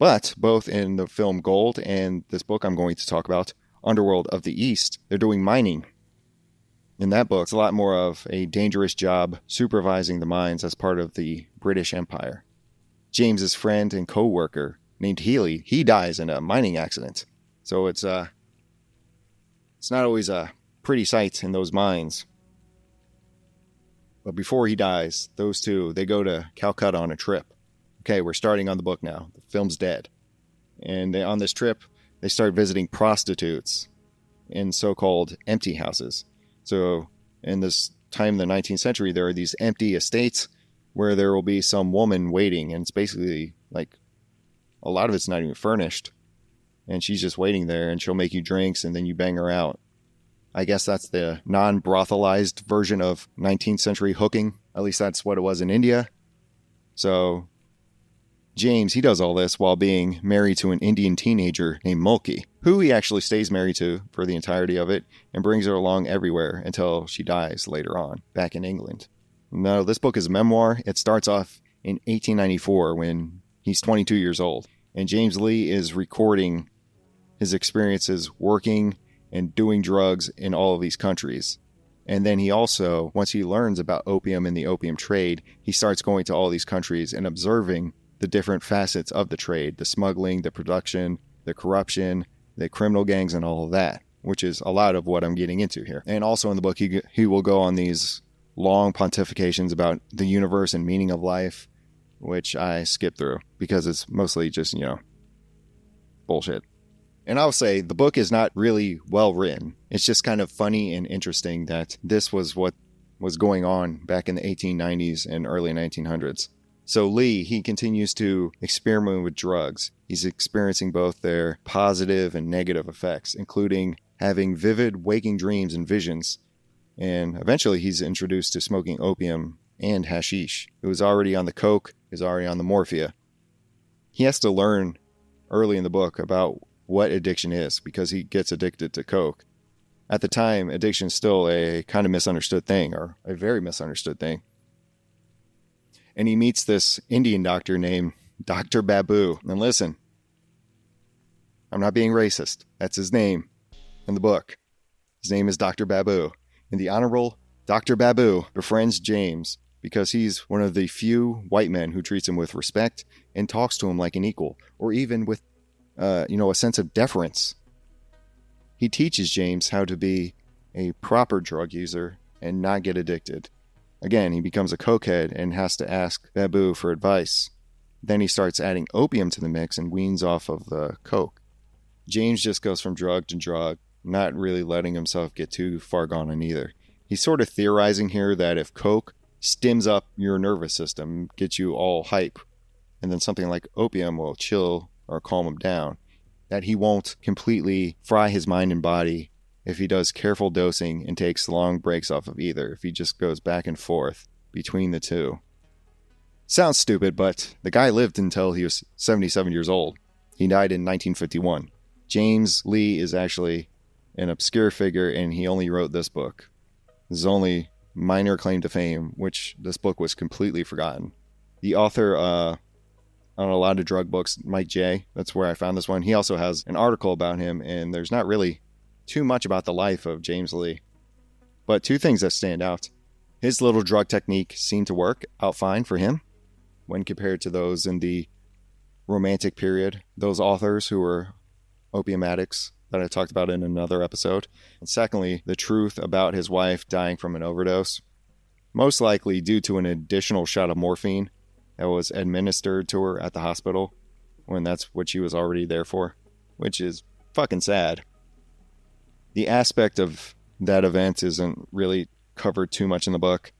But both in the film Gold and this book I'm going to talk about, Underworld of the East, they're doing mining. In that book, it's a lot more of a dangerous job supervising the mines as part of the British Empire. James's friend and co-worker named Healy, he dies in a mining accident. So it's not always a pretty sight in those mines. But before he dies, those two, they go to Calcutta on a trip. Okay, we're starting on the book now. The film's dead. And on this trip, they start visiting prostitutes in so-called empty houses. So in this time in the 19th century, there are these empty estates where there will be some woman waiting. And it's basically like a lot of it's not even furnished. And she's just waiting there and she'll make you drinks and then you bang her out. I guess that's the non-brothelized version of 19th century hooking. At least that's what it was in India. So James, he does all this while being married to an Indian teenager named Mulkey, who he actually stays married to for the entirety of it and brings her along everywhere until she dies later on, back in England. Now, this book is a memoir. It starts off in 1894 when he's 22 years old. And James Lee is recording his experiences working and doing drugs in all of these countries. And then he also, once he learns about opium and the opium trade, he starts going to all these countries and observing the different facets of the trade, the smuggling, the production, the corruption, the criminal gangs, and all of that, which is a lot of what I'm getting into here. And also in the book, he will go on these long pontifications about the universe and meaning of life, which I skip through because it's mostly just, bullshit. And I'll say the book is not really well written. It's just kind of funny and interesting that this was what was going on back in the 1890s and early 1900s. So Lee, he continues to experiment with drugs. He's experiencing both their positive and negative effects, including having vivid waking dreams and visions. And eventually he's introduced to smoking opium and hashish. He was already on the coke, he's already on the morphia. He has to learn early in the book about what addiction is because he gets addicted to coke. At the time, addiction is still a kind of misunderstood thing, or a very misunderstood thing. And he meets this Indian doctor named Dr. Babu. And listen, I'm not being racist. That's his name in the book. His name is Dr. Babu. And the Honorable Dr. Babu befriends James because he's one of the few white men who treats him with respect and talks to him like an equal, or even with a sense of deference. He teaches James how to be a proper drug user and not get addicted. Again, he becomes a cokehead and has to ask Babu for advice. Then he starts adding opium to the mix and weans off of the coke. James just goes from drug to drug, not really letting himself get too far gone on either. He's sort of theorizing here that if coke stims up your nervous system, gets you all hype, and then something like opium will chill or calm him down, that he won't completely fry his mind and body if he does careful dosing and takes long breaks off of either, if he just goes back and forth between the two. Sounds stupid, but the guy lived until he was 77 years old. He died in 1951. James Lee is actually an obscure figure, and he only wrote this book. His only minor claim to fame, which this book was completely forgotten. The author on a lot of drug books, Mike J., that's where I found this one. He also has an article about him, and there's not really too much about the life of James Lee. But two things that stand out. His little drug technique seemed to work out fine for him when compared to those in the Romantic period, those authors who were opium addicts that I talked about in another episode. And secondly, the truth about his wife dying from an overdose, most likely due to an additional shot of morphine that was administered to her at the hospital when that's what she was already there for, which is fucking sad. The aspect of that event isn't really covered too much in the book.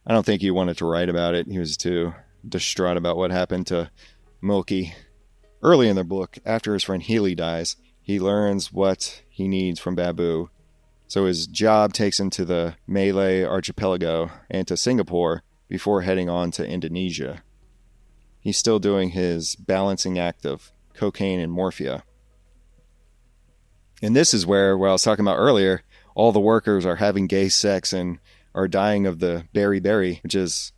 I don't think he wanted to write about it. He was too distraught about what happened to Milky. Early in the book, after his friend Healy dies, he learns what he needs from Babu. So his job takes him to the Malay Archipelago and to Singapore before heading on to Indonesia. He's still doing his balancing act of cocaine and morphia. And this is where I was talking about earlier, all the workers are having gay sex and are dying of the beriberi, which is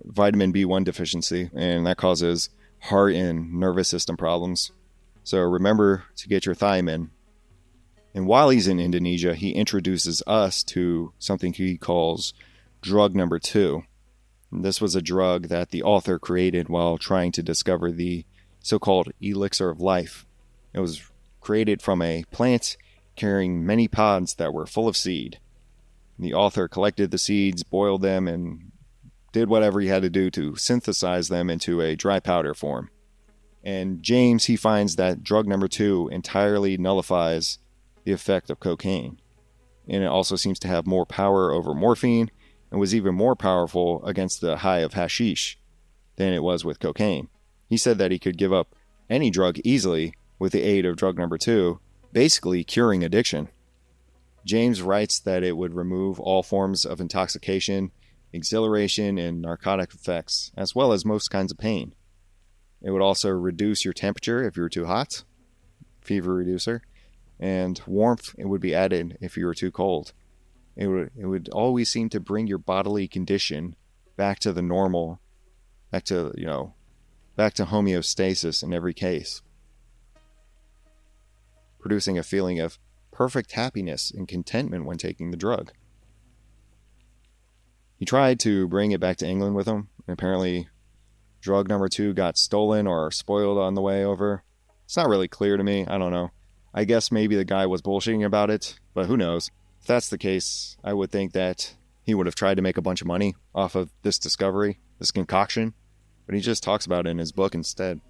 vitamin B1 deficiency, and that causes heart and nervous system problems. So remember to get your thiamine. And while he's in Indonesia, he introduces us to something he calls drug number 2. And this was a drug that the author created while trying to discover the so-called elixir of life. It was created from a plant carrying many pods that were full of seed. The author collected the seeds, boiled them, and did whatever he had to do to synthesize them into a dry powder form. And James, he finds that drug number 2 entirely nullifies the effect of cocaine. And it also seems to have more power over morphine and was even more powerful against the high of hashish than it was with cocaine. He said that he could give up any drug easily with the aid of drug number 2, basically curing addiction. James writes that it would remove all forms of intoxication, exhilaration, and narcotic effects, as well as most kinds of pain. It would also reduce your temperature if you were too hot, fever reducer, and warmth it would be added if you were too cold. It would always seem to bring your bodily condition back to the normal, back to homeostasis in every case, producing a feeling of perfect happiness and contentment when taking the drug. He tried to bring it back to England with him, and apparently drug number 2 got stolen or spoiled on the way over. It's not really clear to me. I don't know. I guess maybe the guy was bullshitting about it, but who knows? If that's the case, I would think that he would have tried to make a bunch of money off of this discovery, this concoction, but he just talks about it in his book instead.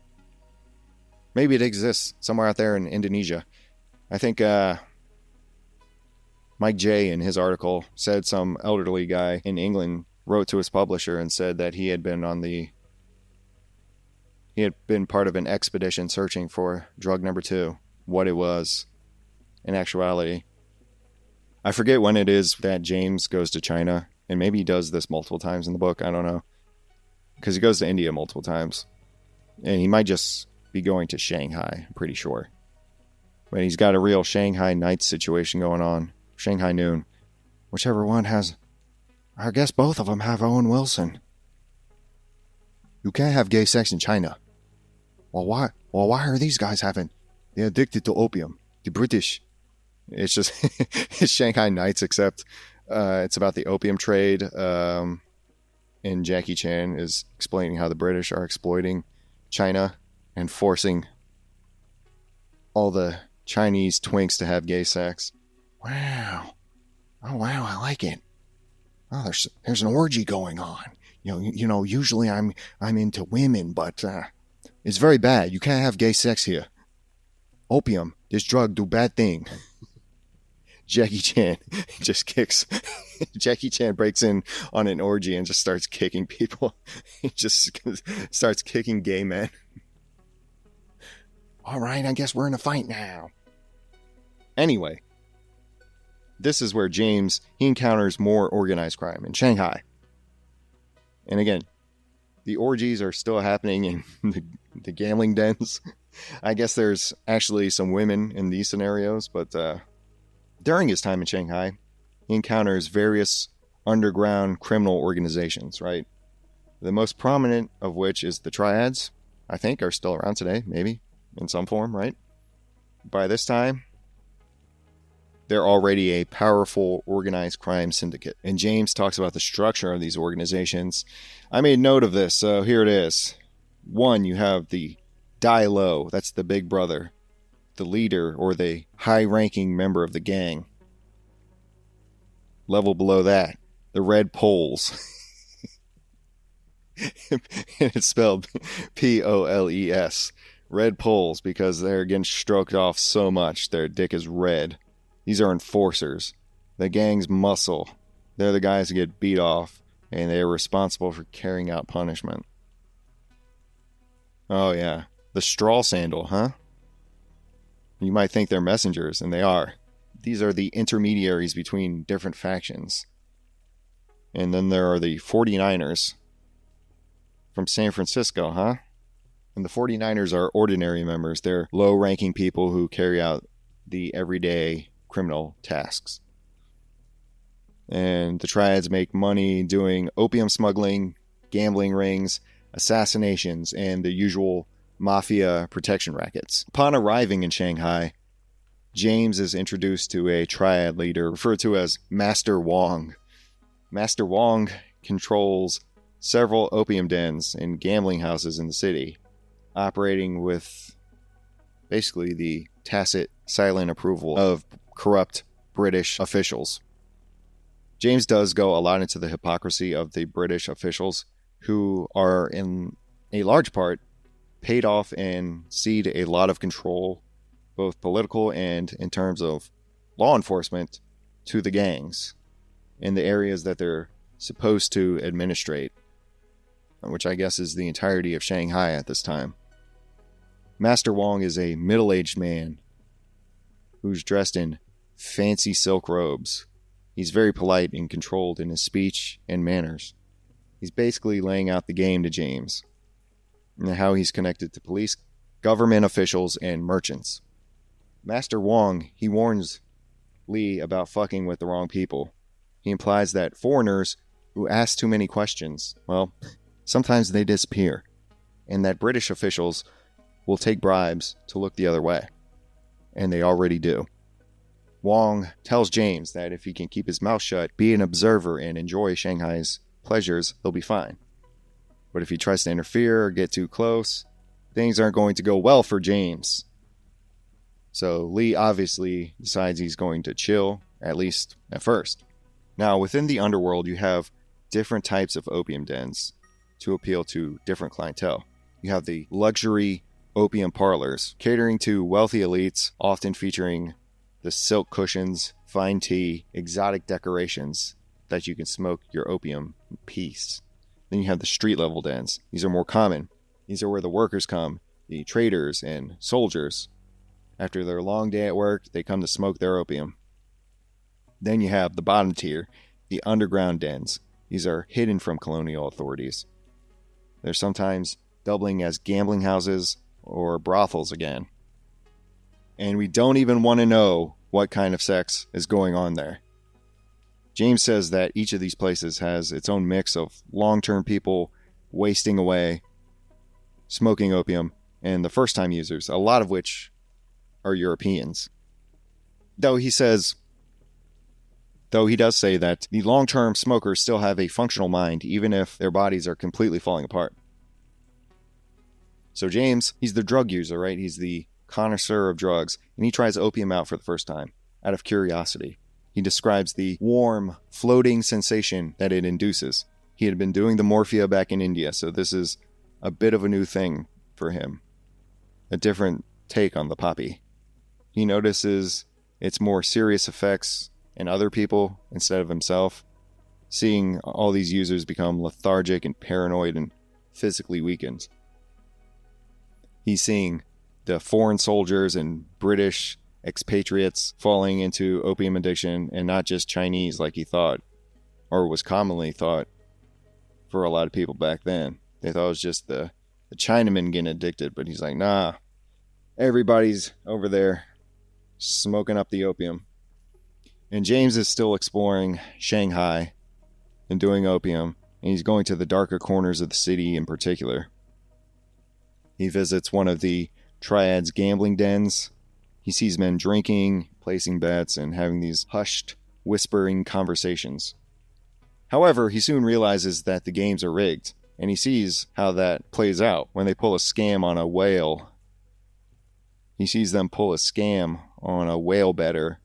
Maybe it exists somewhere out there in Indonesia. I think Mike J in his article said some elderly guy in England wrote to his publisher and said that he had been part of an expedition searching for drug number 2, what it was in actuality. I forget when it is that James goes to China, and maybe he does this multiple times in the book, I don't know, because he goes to India multiple times, and he might just be going to Shanghai, I'm pretty sure. But he's got a real Shanghai night situation going on, Shanghai noon, whichever one has, I guess both of them have Owen Wilson. You can't have gay sex in China. Well, why are these guys having? They're addicted to opium. The British. It's just it's Shanghai Nights, except it's about the opium trade. And Jackie Chan is explaining how the British are exploiting China and forcing all the Chinese twinks to have gay sex. Wow. Oh wow, I like it. Oh, there's an orgy going on. You know, usually I'm into women, but it's very bad. You can't have gay sex here. Opium, this drug do bad thing. Jackie Chan just kicks. Jackie Chan breaks in on an orgy and just starts kicking people. He just starts kicking gay men. All right, I guess we're in a fight now. Anyway, this is where James, he encounters more organized crime in Shanghai. And again, the orgies are still happening in the gambling dens. I guess there's actually some women in these scenarios, but during his time in Shanghai, he encounters various underground criminal organizations, right? The most prominent of which is the Triads, I think are still around today, maybe, in some form, right? By this time, they're already a powerful organized crime syndicate. And James talks about the structure of these organizations. I made note of this, so here it is. 1, you have the Die Low, that's the big brother, the leader or the high-ranking member of the gang. Level below that, the Red Poles. And it's spelled Poles. Red Poles, because they're getting stroked off so much, their dick is red. These are enforcers. The gang's muscle. They're the guys who get beat off, and they're responsible for carrying out punishment. Oh yeah, the straw sandal, huh? You might think they're messengers, and they are. These are the intermediaries between different factions. And then there are the 49ers from San Francisco, huh? And the 49ers are ordinary members. They're low-ranking people who carry out the everyday criminal tasks. And the Triads make money doing opium smuggling, gambling rings, assassinations, and the usual mafia protection rackets. Upon arriving in Shanghai, James is introduced to a triad leader referred to as Master Wong. Master Wong controls several opium dens and gambling houses in the city, operating with basically the tacit, silent approval of corrupt British officials. James does go a lot into the hypocrisy of the British officials, who are in a large part paid off and cede a lot of control, both political and in terms of law enforcement, to the gangs in the areas that they're supposed to administrate, which I guess is the entirety of Shanghai at this time. Master Wong is a middle-aged man who's dressed in fancy silk robes. He's very polite and controlled in his speech and manners. He's basically laying out the game to James and how he's connected to police, government officials, and merchants. Master Wong, he warns Lee about fucking with the wrong people. He implies that foreigners who ask too many questions, well, sometimes they disappear, and that British officials will take bribes to look the other way. And they already do. Wong tells James that if he can keep his mouth shut, be an observer, and enjoy Shanghai's pleasures, he'll be fine. But if he tries to interfere or get too close, things aren't going to go well for James. So Lee obviously decides he's going to chill, at least at first. Now, within the underworld, you have different types of opium dens to appeal to different clientele. You have the luxury opium parlors, catering to wealthy elites, often featuring the silk cushions, fine tea, exotic decorations that you can smoke your opium in peace. Then you have the street-level dens. These are more common. These are where the workers come, the traders and soldiers. After their long day at work, they come to smoke their opium. Then you have the bottom tier, the underground dens. These are hidden from colonial authorities. They're sometimes doubling as gambling houses or brothels again. And we don't even want to know what kind of sex is going on there. James says that each of these places has its own mix of long-term people wasting away, smoking opium, and the first-time users, a lot of which are Europeans. Though he does say that the long-term smokers still have a functional mind, even if their bodies are completely falling apart. So James, he's the drug user, right? He's the connoisseur of drugs, and he tries opium out for the first time, out of curiosity. He describes the warm, floating sensation that it induces. He had been doing the morphia back in India, so this is a bit of a new thing for him. A different take on the poppy. He notices its more serious effects in other people instead of himself, seeing all these users become lethargic and paranoid and physically weakened. He's seeing the foreign soldiers and British expatriates falling into opium addiction, and not just Chinese like he thought, or was commonly thought for a lot of people back then. They thought it was just the Chinamen getting addicted, but he's like, nah, everybody's over there smoking up the opium. And James is still exploring Shanghai and doing opium, and he's going to the darker corners of the city in particular. He visits one of the Triads gambling dens. He sees men drinking, placing bets, and having these hushed, whispering conversations. However, he soon realizes that the games are rigged, and he sees how that plays out when they pull a scam on a whale. He sees them pull a scam on a whale bettor,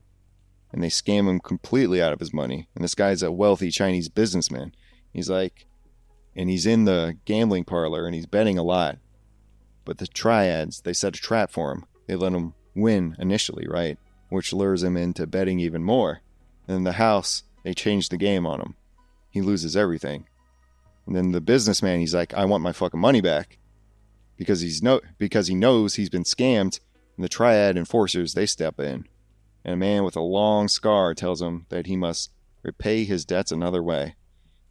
and they scam him completely out of his money. And this guy's a wealthy Chinese businessman. He's in the gambling parlor, and he's betting a lot. But the Triads, they set a trap for him. They let him win initially, right? Which lures him into betting even more. And in the house, they change the game on him. He loses everything. And then the businessman, he's like, I want my fucking money back. Because he knows he's been scammed. And the Triad enforcers, they step in. And a man with a long scar tells him that he must repay his debts another way.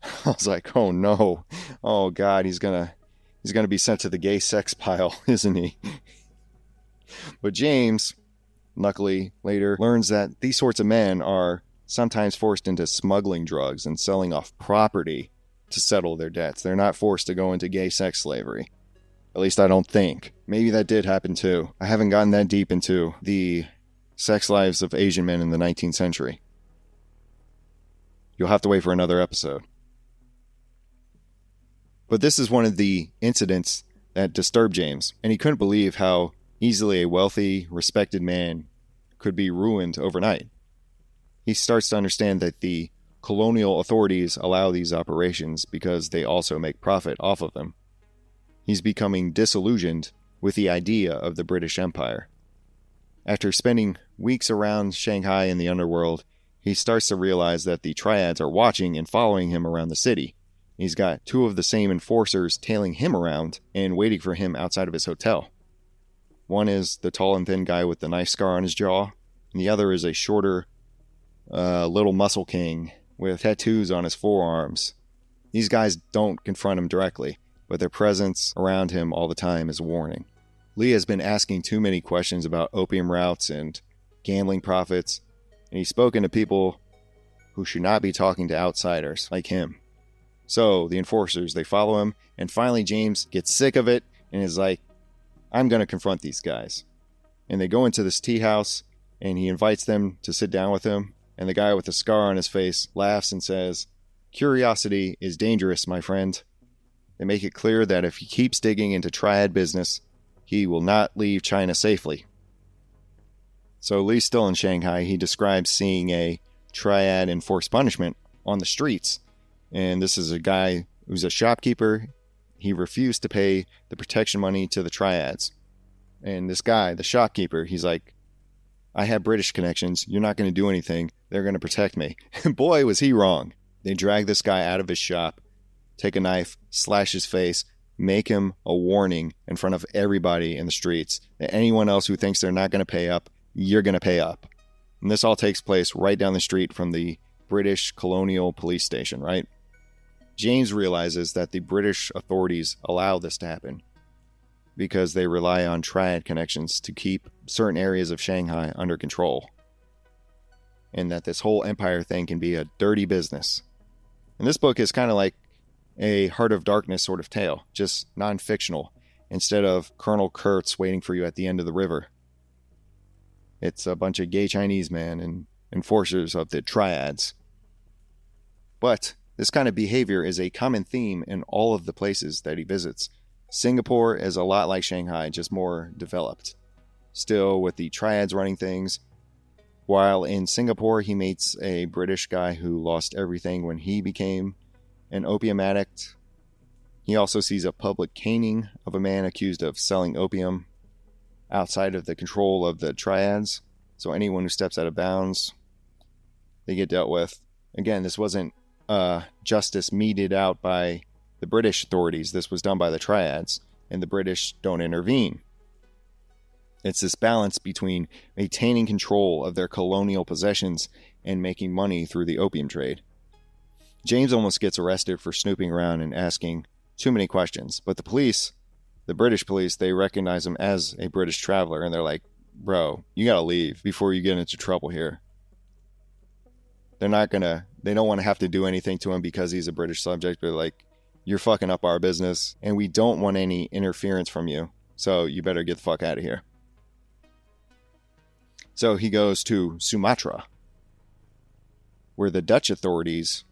I was like, oh no. Oh God, he's gonna be sent to the gay sex pile, isn't he? But James, luckily, later learns that these sorts of men are sometimes forced into smuggling drugs and selling off property to settle their debts. They're not forced to go into gay sex slavery. At least I don't think. Maybe that did happen too. I haven't gotten that deep into the sex lives of Asian men in the 19th century. You'll have to wait for another episode. But this is one of the incidents that disturbed James, and he couldn't believe how easily a wealthy, respected man could be ruined overnight. He starts to understand that the colonial authorities allow these operations because they also make profit off of them. He's becoming disillusioned with the idea of the British Empire. After spending weeks around Shanghai in the underworld, he starts to realize that the Triads are watching and following him around the city. He's got two of the same enforcers tailing him around and waiting for him outside of his hotel. One is the tall and thin guy with the knife scar on his jaw, and the other is a shorter, little muscle king with tattoos on his forearms. These guys don't confront him directly, but their presence around him all the time is a warning. Lee has been asking too many questions about opium routes and gambling profits, and he's spoken to people who should not be talking to outsiders like him. So the enforcers, they follow him, and finally James gets sick of it and is like, I'm going to confront these guys. And they go into this tea house, and he invites them to sit down with him, and the guy with the scar on his face laughs and says, "Curiosity is dangerous, my friend." They make it clear that if he keeps digging into Triad business, he will not leave China safely. So Lee's still in Shanghai. He describes seeing a Triad enforced punishment on the streets. And this is a guy who's a shopkeeper. He refused to pay the protection money to the Triads. And this guy, the shopkeeper, he's like, I have British connections. You're not going to do anything. They're going to protect me. And boy, was he wrong. They drag this guy out of his shop, take a knife, slash his face, make him a warning in front of everybody in the streets. And anyone else who thinks they're not going to pay up, you're going to pay up. And this all takes place right down the street from the British colonial police station, right? James realizes that the British authorities allow this to happen because they rely on Triad connections to keep certain areas of Shanghai under control. And that this whole empire thing can be a dirty business. And this book is kind of like a Heart of Darkness sort of tale, just non-fictional, instead of Colonel Kurtz waiting for you at the end of the river. It's a bunch of gay Chinese men and enforcers of the Triads. But this kind of behavior is a common theme in all of the places that he visits. Singapore is a lot like Shanghai, just more developed. Still with the Triads running things. While in Singapore, he meets a British guy who lost everything when he became an opium addict. He also sees a public caning of a man accused of selling opium outside of the control of the Triads. So anyone who steps out of bounds, they get dealt with. Again, this wasn't justice meted out by the British authorities. This was done by the Triads, and the British don't intervene. It's this balance between maintaining control of their colonial possessions and making money through the opium trade. James almost gets arrested for snooping around and asking too many questions, but the police, the British police, they recognize him as a British traveler, and they're like, bro, you gotta leave before you get into trouble here. They don't want to have to do anything to him because he's a British subject, but like, you're fucking up our business, and we don't want any interference from you, so you better get the fuck out of here. So he goes to Sumatra, where the Dutch authorities,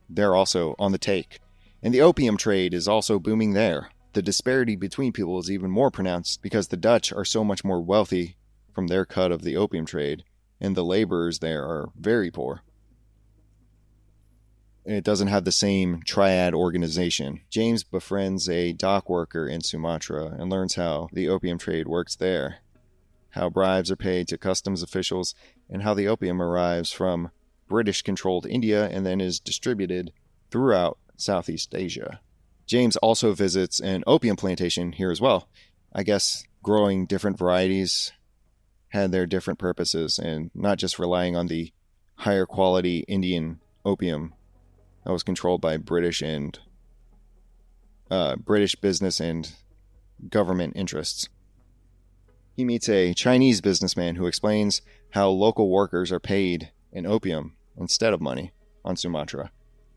they're also on the take. And the opium trade is also booming there. The disparity between people is even more pronounced because the Dutch are so much more wealthy from their cut of the opium trade, and the laborers there are very poor. It doesn't have the same Triad organization. James befriends a dock worker in Sumatra and learns how the opium trade works there, how bribes are paid to customs officials, and how the opium arrives from British-controlled India and then is distributed throughout Southeast Asia. James also visits an opium plantation here as well. I guess growing different varieties had their different purposes, and not just relying on the higher quality Indian opium that was controlled by British business and government interests. He meets a Chinese businessman who explains how local workers are paid in opium instead of money on Sumatra.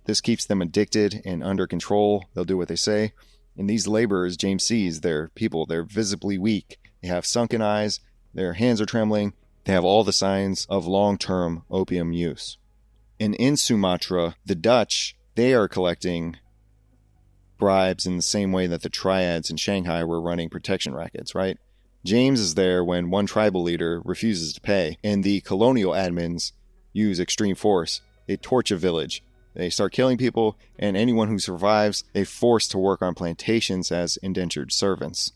This keeps them addicted and under control. They'll do what they say. And these laborers, James sees, they're people. They're visibly weak. They have sunken eyes. Their hands are trembling. They have all the signs of long-term opium use. And in Sumatra, the Dutch, they are collecting bribes in the same way that the Triads in Shanghai were running protection rackets, right? James is there when one tribal leader refuses to pay, and the colonial admins use extreme force. They torch a village. They start killing people, and anyone who survives, they force to work on plantations as indentured servants.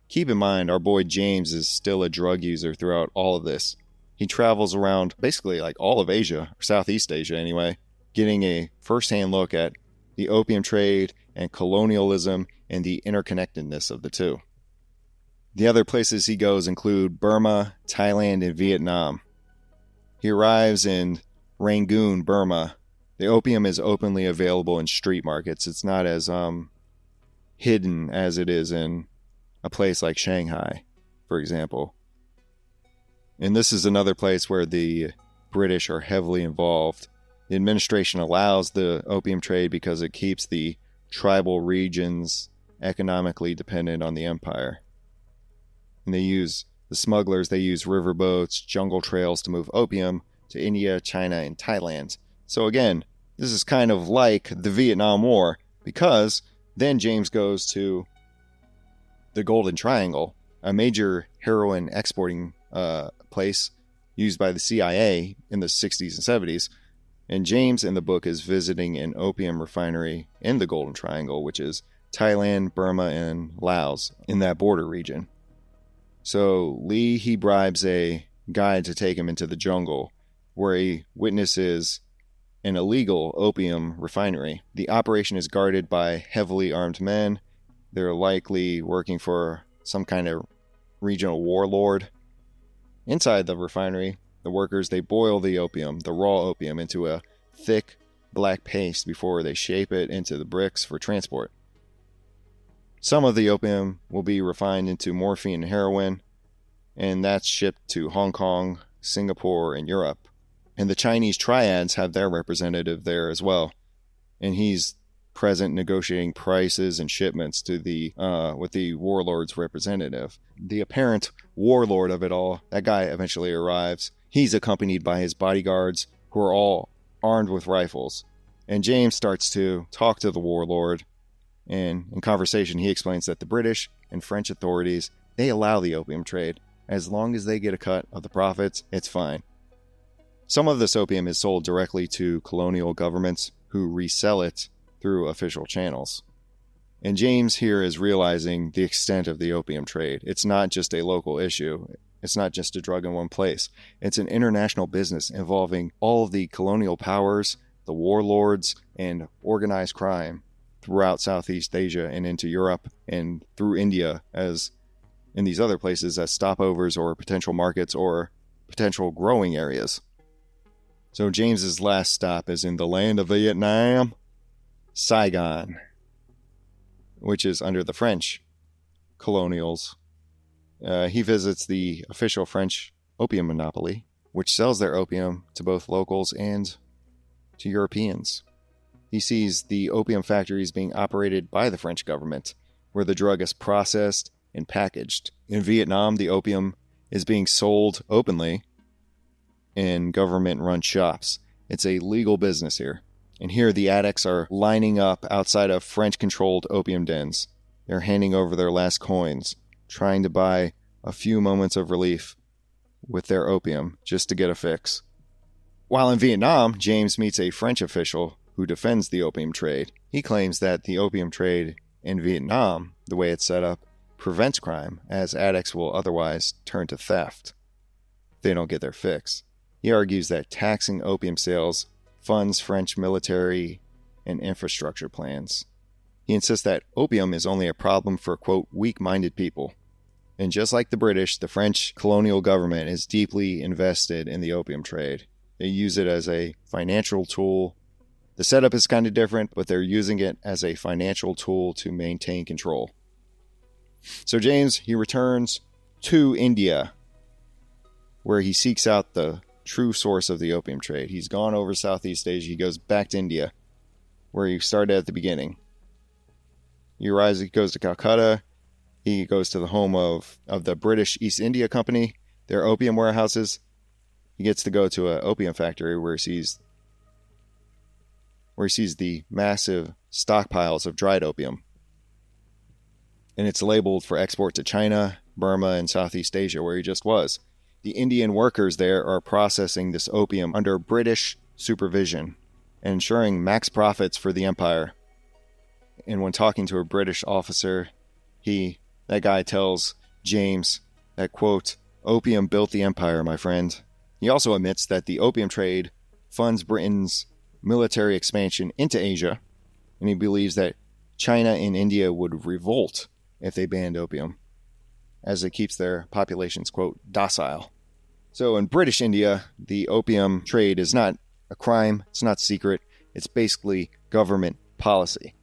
Keep in mind, our boy James is still a drug user throughout all of this. He travels around basically like all of Asia, or Southeast Asia anyway, getting a first-hand look at the opium trade and colonialism and the interconnectedness of the two. The other places he goes include Burma, Thailand, and Vietnam. He arrives in Rangoon, Burma. The opium is openly available in street markets. It's not as hidden as it is in a place like Shanghai, for example. And this is another place where the British are heavily involved. The administration allows the opium trade because it keeps the tribal regions economically dependent on the empire. And the smugglers, they use riverboats, jungle trails to move opium to India, China, and Thailand. So again, this is kind of like the Vietnam War, because then James goes to the Golden Triangle, a major heroin exporting place used by the CIA in the 60s and 70s. And James in the book is visiting an opium refinery in the Golden Triangle, which is Thailand, Burma, and Laos in that border region. So Lee, he bribes a guide to take him into the jungle where he witnesses an illegal opium refinery. The operation is guarded by heavily armed men. They're likely working for some kind of regional warlord. Inside the refinery, the workers, they boil the opium, the raw opium, into a thick black paste before they shape it into the bricks for transport. Some of the opium will be refined into morphine and heroin, and that's shipped to Hong Kong, Singapore, and Europe. And the Chinese Triads have their representative there as well. And he's present negotiating prices and shipments to with the warlord's representative. The apparent warlord of it all, that guy eventually arrives. He's accompanied by his bodyguards, who are all armed with rifles. And James starts to talk to the warlord. And in conversation, he explains that the British and French authorities, they allow the opium trade. As long as they get a cut of the profits, it's fine. Some of this opium is sold directly to colonial governments who resell it through official channels. And James here is realizing the extent of the opium trade. It's not just a local issue. It's not just a drug in one place. It's an international business involving all of the colonial powers, the warlords, and organized crime throughout Southeast Asia and into Europe and through India, as in these other places as stopovers or potential markets or potential growing areas. So James's last stop is in the land of Vietnam, Saigon, which is under the French colonials. He visits the official French opium monopoly, which sells their opium to both locals and to Europeans. He sees the opium factories being operated by the French government, where the drug is processed and packaged. In Vietnam, the opium is being sold openly in government-run shops. It's a legal business here. And here the addicts are lining up outside of French-controlled opium dens. They're handing over their last coins, trying to buy a few moments of relief with their opium just to get a fix. While in Vietnam, James meets a French official who defends the opium trade. He claims that the opium trade in Vietnam, the way it's set up, prevents crime, as addicts will otherwise turn to theft if they don't get their fix. He argues that taxing opium sales funds French military and infrastructure plans. He insists that opium is only a problem for, quote, weak-minded people. And just like the British, the French colonial government is deeply invested in the opium trade. They use it as a financial tool. The setup is kind of different, but they're using it as a financial tool to maintain control. So James, he returns to India, where he seeks out the true source of the opium trade. He's gone over Southeast Asia. He goes back to India, where he started at the beginning. He goes to Calcutta. He goes to the home of the British East India Company, their opium warehouses. He gets to go to an opium factory where he sees the massive stockpiles of dried opium. And it's labeled for export to China, Burma, and Southeast Asia, where he just was. The Indian workers there are processing this opium under British supervision and ensuring max profits for the empire. And when talking to a British officer, that guy tells James that, quote, "Opium built the empire, my friend." He also admits that the opium trade funds Britain's military expansion into Asia, and he believes that China and India would revolt if they banned opium, as it keeps their populations, quote, docile. So in British India, the opium trade is not a crime, it's not secret, it's basically government policy.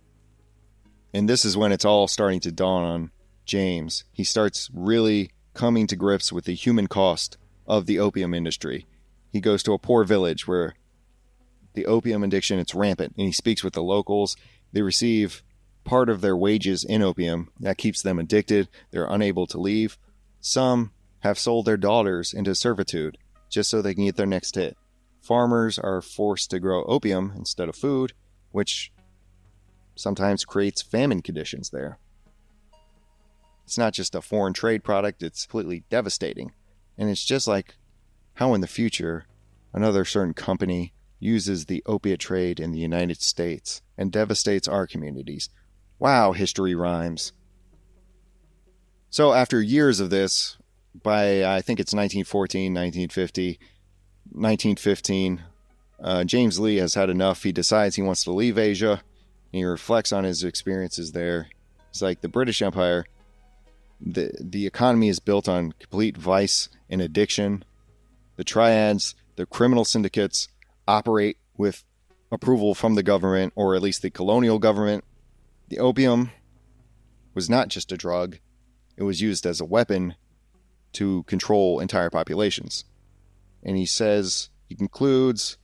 And this is when it's all starting to dawn on James. He starts really coming to grips with the human cost of the opium industry. He goes to a poor village where the opium addiction, it's rampant, and he speaks with the locals. They receive part of their wages in opium. That keeps them addicted. They're unable to leave. Some have sold their daughters into servitude just so they can get their next hit. Farmers are forced to grow opium instead of food, which sometimes creates famine conditions there. It's not just a foreign trade product, it's completely devastating. And it's just like how in the future another certain company uses the opiate trade in the United States and devastates our communities. Wow, history rhymes. So after years of this, by I think it's 1914, 1950, 1915, James Lee has had enough. He decides he wants to leave Asia, and he reflects on his experiences there. It's like the British Empire, the economy is built on complete vice and addiction. The Triads, the criminal syndicates, operate with approval from the government, or at least the colonial government. The opium was not just a drug. It was used as a weapon to control entire populations. And he concludes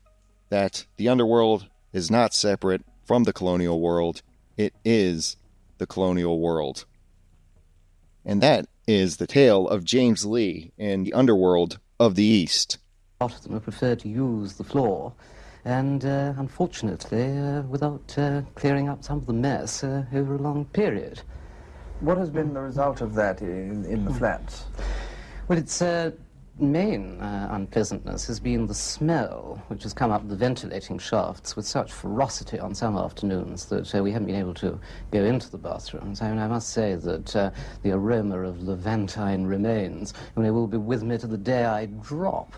that the underworld is not separate from the colonial world. It is the colonial world. And that is the tale of James Lee in the Underworld of the East. A lot of them have preferred to use the floor, and unfortunately, without clearing up some of the mess over a long period. What has been the result of that in the flats? Well, its main unpleasantness has been the smell, which has come up the ventilating shafts with such ferocity on some afternoons that we haven't been able to go into the bathrooms. I mean, I must say that the aroma of Levantine remains will be with me to the day I drop.